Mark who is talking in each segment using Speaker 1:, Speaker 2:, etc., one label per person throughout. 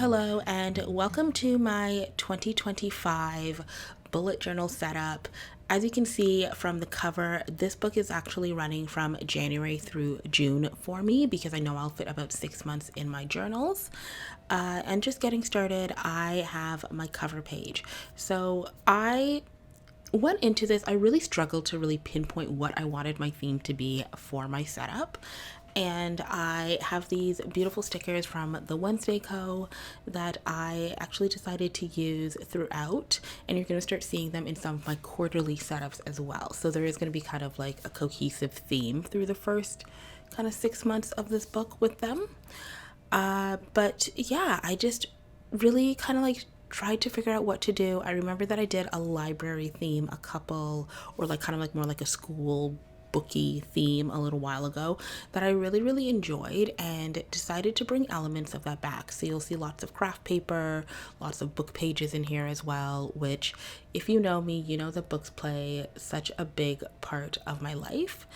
Speaker 1: hello, and welcome to my 2025 bullet journal setup. As you can see from the cover, this book is actually running from January through June for me because I know I'll fit about 6 months in my journals. And just getting started, I have my cover page. So I went into this, I really struggled to really pinpoint what I wanted my theme to be for my setup. And I have these beautiful stickers from the Wednesday Co. that I actually decided to use throughout. And you're going to start seeing them in some of my quarterly setups as well. So there is going to be kind of like a cohesive theme through the first kind of 6 months of this book with them. But yeah, I just really kind of like tried to figure out what to do. I remember that I did a library theme a couple, or like kind of like more like a school booky theme a little while ago that I really enjoyed and decided to bring elements of that back. So you'll see lots of craft paper, lots of book pages in here as well, which if you know me, you know that books play such a big part of my life.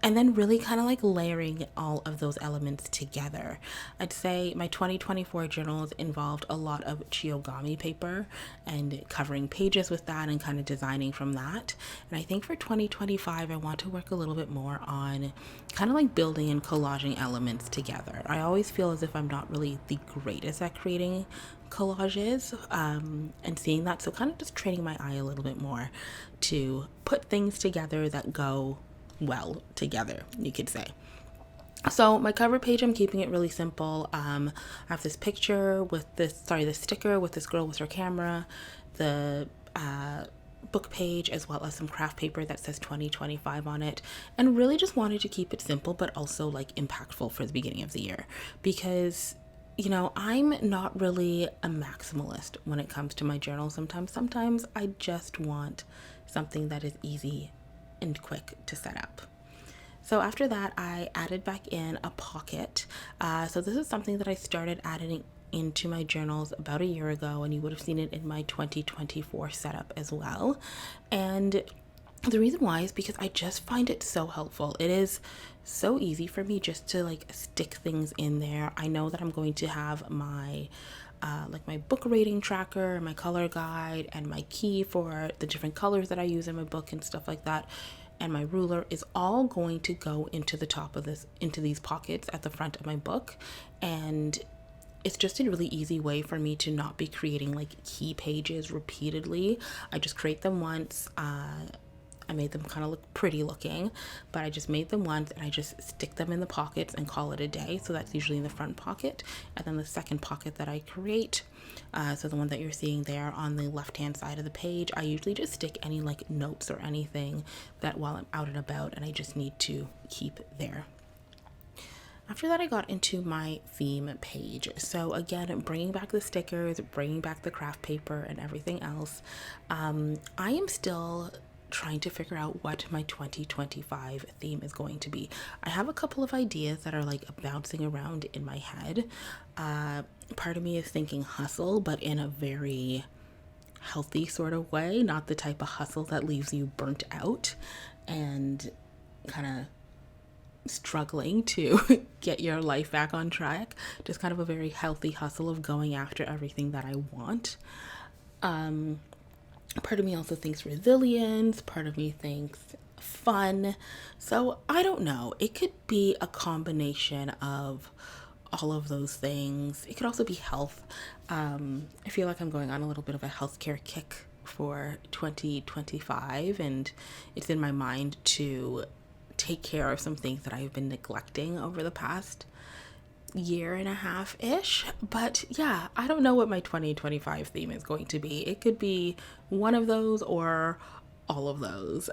Speaker 1: And then really kind of like layering all of those elements together. I'd say my 2024 journals involved a lot of Chiogami paper and covering pages with that and kind of designing from that. And I think for 2025, I want to work a little bit more on kind of like building and collaging elements together. I always feel as if I'm not really the greatest at creating collages and seeing that. So kind of just training my eye a little bit more to put things together that go well together, you could say. So my cover page, I'm keeping it really simple. I have this picture with this sticker with this girl with her camera, the book page, as well as some craft paper that says 2025 on it, and really just wanted to keep it simple but also like impactful for the beginning of the year, because I'm not really a maximalist when it comes to my journal. Sometimes I just want something that is easy and quick to set up. So after that, I added back in a pocket. So this is something that I started adding into my journals about a year ago, and you would have seen it in my 2024 setup as well. And the reason why is because I just find it so helpful. It is so easy for me just to like stick things in there. I know that I'm going to have my like my book rating tracker, my color guide, and my key for the different colors that I use in my book and stuff like that. And my ruler is all going to go into the top of this, into these pockets at the front of my book. And it's just a really easy way for me to not be creating like key pages repeatedly. I just create them once. I made them kind of look pretty looking, but I just made them once and I just stick them in the pockets and call it a day. So that's usually in the front pocket. And then the second pocket that I create, so the one that you're seeing there on the left hand side of the page, I usually just stick any like notes or anything that while I'm out and about and I just need to keep there. After that, I got into my theme page. So again, bringing back the stickers, bringing back the craft paper and everything else. I am still trying to figure out what my 2025 theme is going to be. I have a couple of ideas that are like bouncing around in my head. Part of me is thinking hustle, but in a very healthy sort of way, not the type of hustle that leaves you burnt out and kind of struggling to get your life back on track. Just kind of a very healthy hustle of going after everything that I want. Part of me also thinks resilience, part of me thinks fun. So I don't know. It could be a combination of all of those things. It could also be health. I feel like I'm going on a little bit of a healthcare kick for 2025, and it's in my mind to take care of some things that I've been neglecting over the past year and a half ish. But yeah, I don't know what my 2025 theme is going to be. It could be one of those or all of those.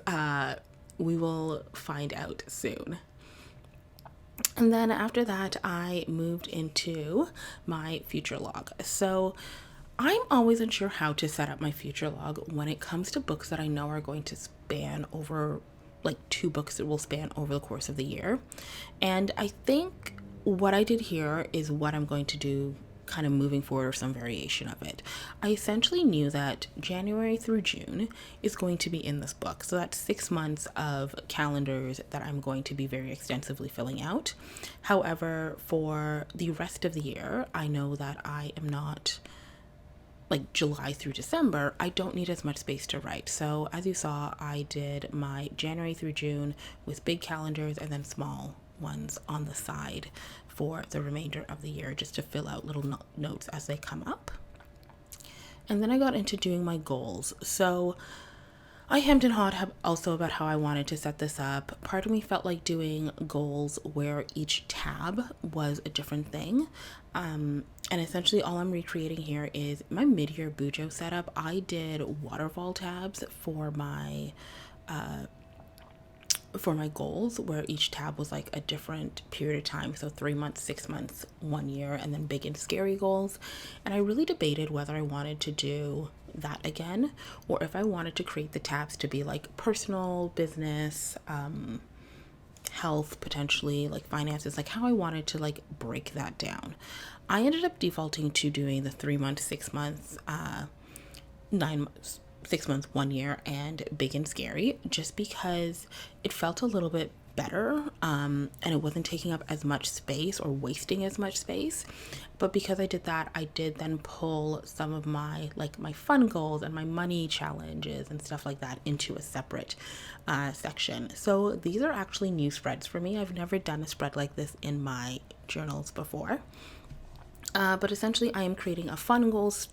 Speaker 1: We will find out soon. And then after that, I moved into my future log. So I'm always unsure how to set up my future log when it comes to books that I know are going to span over, like 2 books that will span over the course of the year. And I think what I did here is what I'm going to do kind of moving forward or some variation of it. I essentially knew that January through June is going to be in this book. So that's 6 months of calendars that I'm going to be very extensively filling out. However, for the rest of the year, I know that I am not, like July through December, I don't need as much space to write. So as you saw, I did my January through June with big calendars and then small ones on the side for the remainder of the year, just to fill out little notes as they come up. And then I got into doing my goals. So I hemmed and hawed also about how I wanted to set this up. Part of me felt like doing goals where each tab was a different thing. And essentially all I'm recreating here is my mid-year Bujo setup. I did waterfall tabs for my goals, where each tab was like a different period of time. So 3 months, 6 months, 1 year, and then big and scary goals. And I really debated whether I wanted to do that again, or if I wanted to create the tabs to be like personal, business, health, potentially like finances, like how I wanted to like break that down. I ended up defaulting to doing the 3 months, 6 months, 9 months, 6 months, 1 year, and big and scary, just because it felt a little bit better, and it wasn't taking up as much space or wasting as much space. But because I did that, I did then pull some of my my fun goals and my money challenges and stuff like that into a separate section. So these are actually new spreads for me. I've never done a spread like this in my journals before. But essentially I am creating a fun goals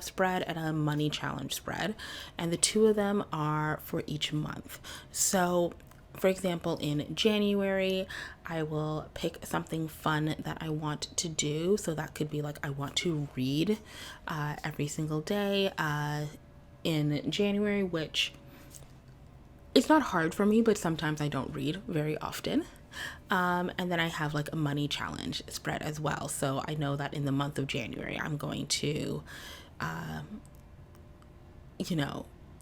Speaker 1: spread and a money challenge spread, and the two of them are for each month. So for example, in January, I will pick something fun that I want to do. So that could be like, I want to read every single day in January, which it's not hard for me, but sometimes I don't read very often. And then I have like a money challenge spread as well. So I know that in the month of January, I'm going to,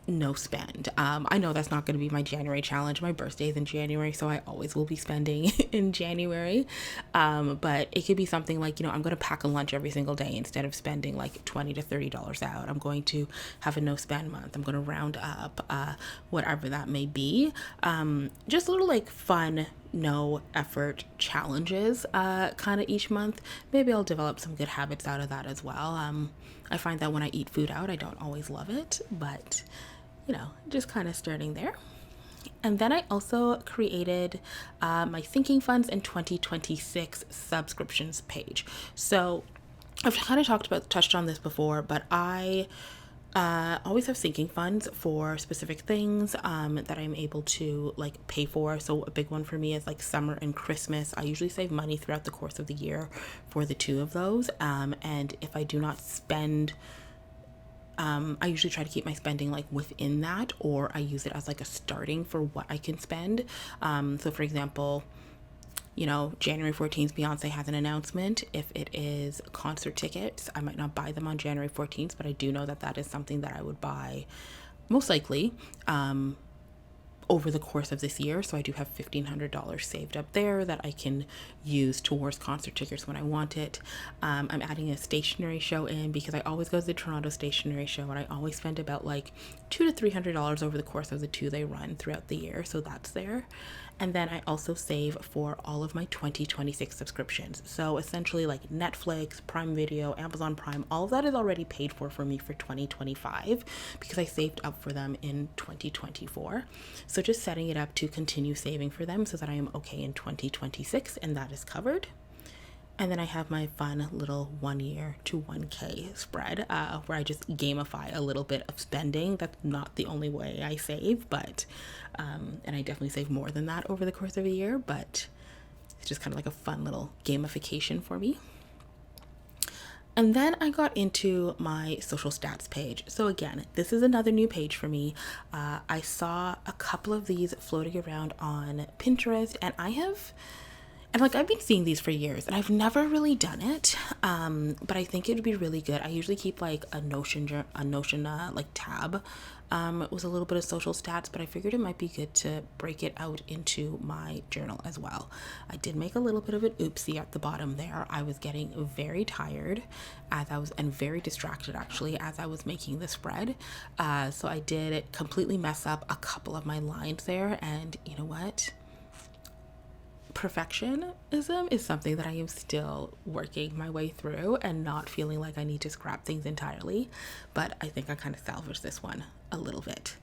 Speaker 1: no spend. I know that's not going to be my January challenge. My birthday is in January, so I always will be spending in January. But it could be something like, I'm going to pack a lunch every single day instead of spending like $20 to $30 out. I'm going to have a no spend month. I'm going to round up, whatever that may be. Just little like fun, no effort challenges kind of each month. Maybe I'll develop some good habits out of that as well. I find that when I eat food out, I don't always love it, but just kind of starting there. And then I also created my Thinking Funds in 2026 subscriptions page. So I've kind of touched on this before, but I always have sinking funds for specific things that I'm able to like pay for. So a big one for me is like summer and Christmas. I usually save money throughout the course of the year for the two of those. And if I do not spend, I usually try to keep my spending like within that, or I use it as like a starting for what I can spend. So for example, January 14th, Beyonce has an announcement. If it is concert tickets, I might not buy them on January 14th, but I do know that that is something that I would buy most likely over the course of this year. So I do have $1,500 saved up there that I can use towards concert tickets when I want it. I'm adding a stationery show in because I always go to the Toronto Stationery Show, and I always spend about like $200 to $300 over the course of the two they run throughout the year. So that's there. And then I also save for all of my 2026 subscriptions. So essentially like Netflix, Prime Video, Amazon Prime, all of that is already paid for me for 2025 because I saved up for them in 2024. So just setting it up to continue saving for them so that I am okay in 2026, and that is covered. And then I have my fun little 1 year to 1K spread where I just gamify a little bit of spending. That's not the only way I save, but, and I definitely save more than that over the course of a year, but it's just kind of like a fun little gamification for me. And then I got into my social stats page. So again, this is another new page for me. I saw a couple of these floating around on Pinterest, and And like I've been seeing these for years and I've never really done it. But I think it would be really good. I usually keep like a Notion like tab with a little bit of social stats, but I figured it might be good to break it out into my journal as well. I did make a little bit of an oopsie at the bottom there. I was getting very tired and very distracted actually as I was making the spread. So I did completely mess up a couple of my lines there, and you know what? Perfectionism is something that I am still working my way through and not feeling like I need to scrap things entirely, but I think I kind of salvaged this one a little bit.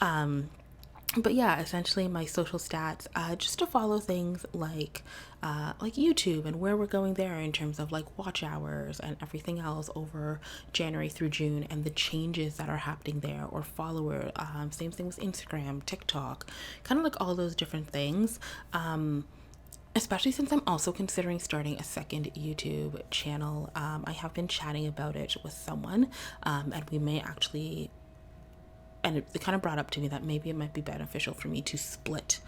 Speaker 1: But yeah, essentially my social stats, just to follow things like YouTube and where we're going there in terms of like watch hours and everything else over January through June and the changes that are happening there, or follower, same thing with Instagram, TikTok, kind of like all those different things. Especially since I'm also considering starting a second YouTube channel. I have been chatting about it with someone, and we may actually, and it kind of brought up to me that maybe it might be beneficial for me to split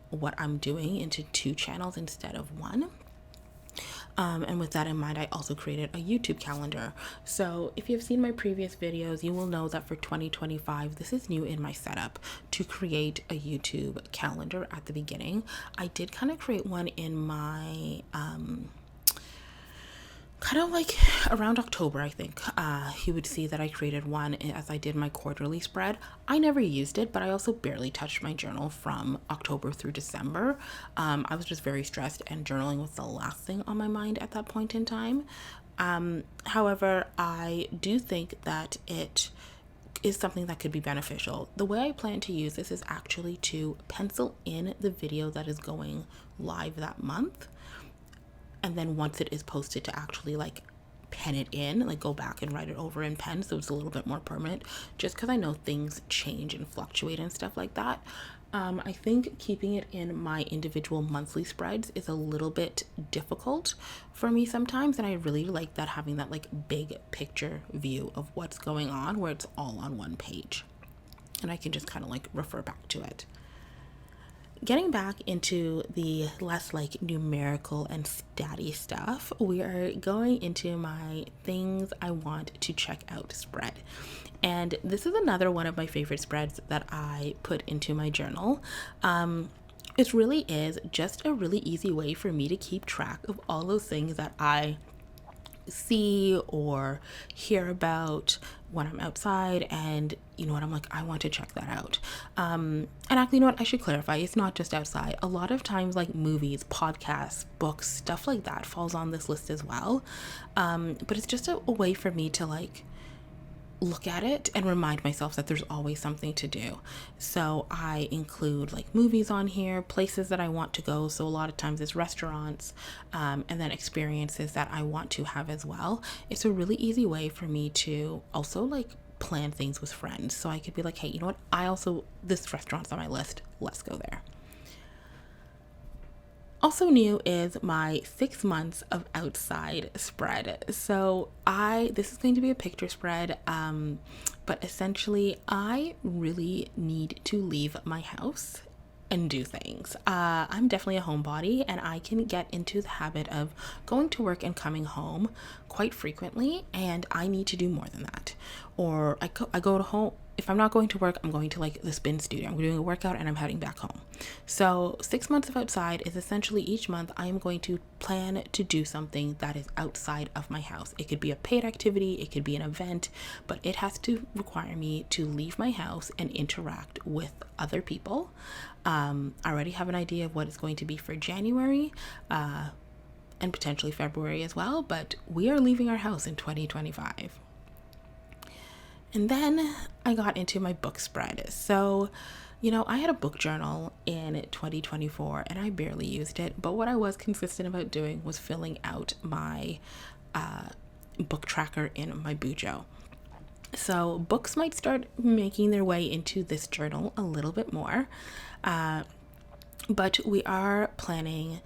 Speaker 1: what I'm doing into 2 channels instead of 1. And with that in mind, I also created a YouTube calendar. So if you've seen my previous videos, you will know that for 2025, this is new in my setup to create a YouTube calendar at the beginning. I did kind of create one in my kind of like around October, I think. You would see that I created one as I did my quarterly spread. I never used it, but I also barely touched my journal from October through December. I was just very stressed, and journaling was the last thing on my mind at that point in time. However, I do think that it is something that could be beneficial. The way I plan to use this is actually to pencil in the video that is going live that month. And then once it is posted, to actually like pen it in, like go back and write it over in pen, so it's a little bit more permanent, just because I know things change and fluctuate and stuff like that. I think keeping it in my individual monthly spreads is a little bit difficult for me sometimes, and I really like that, having that like big picture view of what's going on where it's all on one page and I can just kind of like refer back to it. Getting back into the less like numerical and statty stuff, we are going into my things I want to check out spread. And this is another one of my favorite spreads that I put into my journal. It really is just a really easy way for me to keep track of all those things that I see or hear about when I'm outside, and you know what, I'm like, I want to check that out. And actually, you know what, I should clarify, it's not just outside. A lot of times like movies, podcasts, books, stuff like that falls on this list as well. But it's just a way for me to like look at it and remind myself that there's always something to do. So I include like movies on here, places that I want to go. So a lot of times it's restaurants, and then experiences that I want to have as well. It's a really easy way for me to also like plan things with friends. So I could be like, hey, you know what? This restaurant's on my list. Let's go there. Also new is my 6 months of outside spread. So this is going to be a picture spread, but essentially I really need to leave my house and do things. I'm definitely a homebody, and I can get into the habit of going to work and coming home quite frequently, and I need to do more than that. Or I go to home. If I'm not going to work, I'm going to like the spin studio. I'm doing a workout and I'm heading back home. So 6 months of outside is essentially each month I am going to plan to do something that is outside of my house. It could be a paid activity, it could be an event, but it has to require me to leave my house and interact with other people. I already have an idea of what it's going to be for January, and potentially February as well, but we are leaving our house in 2025. And then I got into my book spread. So, you know, I had a book journal in 2024 and I barely used it. But what I was consistent about doing was filling out my book tracker in my Bujo. So books might start making their way into this journal a little bit more. But we are planning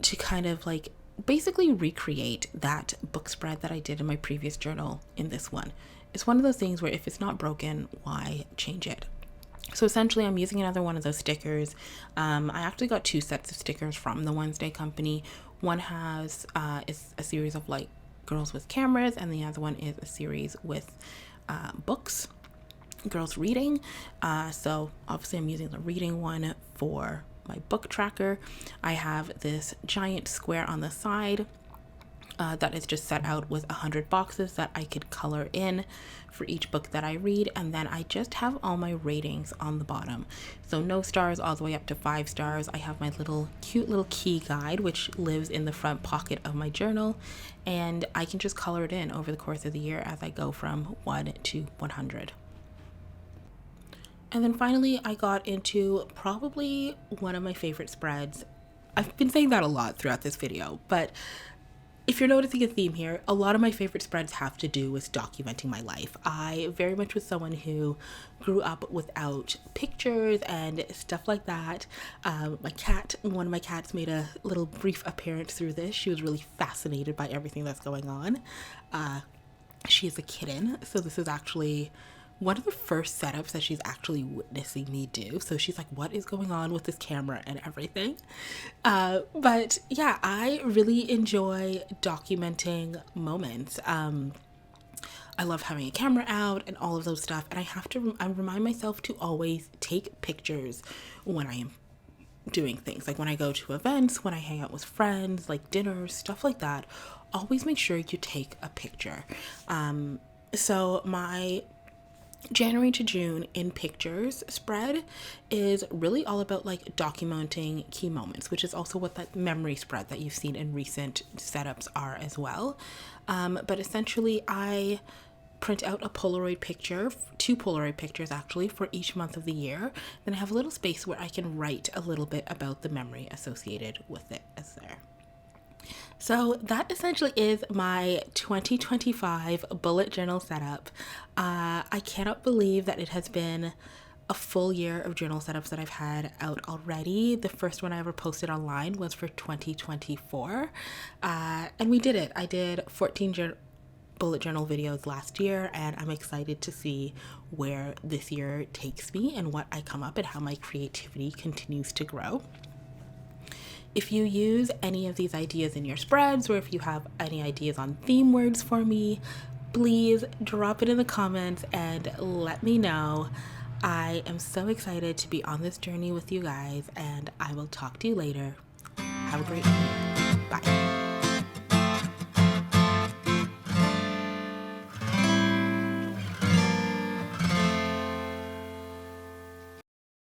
Speaker 1: to kind of like basically recreate that book spread that I did in my previous journal in this one. It's one of those things where if it's not broken, why change it? So essentially, I'm using another one of those stickers. I actually got 2 sets of stickers from the Wednesday company. One has is a series of like girls with cameras, and the other one is a series with books, girls reading. So obviously, I'm using the reading one for my book tracker. I have this giant square on the side that is just set out with 100 boxes that I could color in for each book that I read, and then I just have all my ratings on the bottom. So no stars all the way up to 5 stars. I have my cute little key guide, which lives in the front pocket of my journal, and I can just color it in over the course of the year as I go from 1 to 100. And then finally, I got into probably one of my favorite spreads. I've been saying that a lot throughout this video, but if you're noticing a theme here, a lot of my favorite spreads have to do with documenting my life. I very much was someone who grew up without pictures and stuff like that. One of my cats made a little brief appearance through this. She was really fascinated by everything that's going on. She is a kitten, so this is actually one of the first setups that she's actually witnessing me do. So she's like, what is going on with this camera and everything? But yeah, I really enjoy documenting moments. I love having a camera out and all of those stuff. And I remind myself to always take pictures when I am doing things. Like when I go to events, when I hang out with friends, like dinners, stuff like that. Always make sure you take a picture. So my January to June in pictures spread is really all about like documenting key moments, which is also what that memory spread that you've seen in recent setups are as well. But essentially I print out a Polaroid picture, 2 Polaroid pictures actually, for each month of the year. Then I have a little space where I can write a little bit about the memory associated with it as there. So that essentially is my 2025 bullet journal setup. I cannot believe that it has been a full year of journal setups that I've had out already. The first one I ever posted online was for 2024. And we did it. I did 14 bullet journal videos last year, and I'm excited to see where this year takes me and what I come up and how my creativity continues to grow. If you use any of these ideas in your spreads, or if you have any ideas on theme words for me, please drop it in the comments and let me know. I am so excited to be on this journey with you guys, and I will talk to you later. Have a great day. Bye.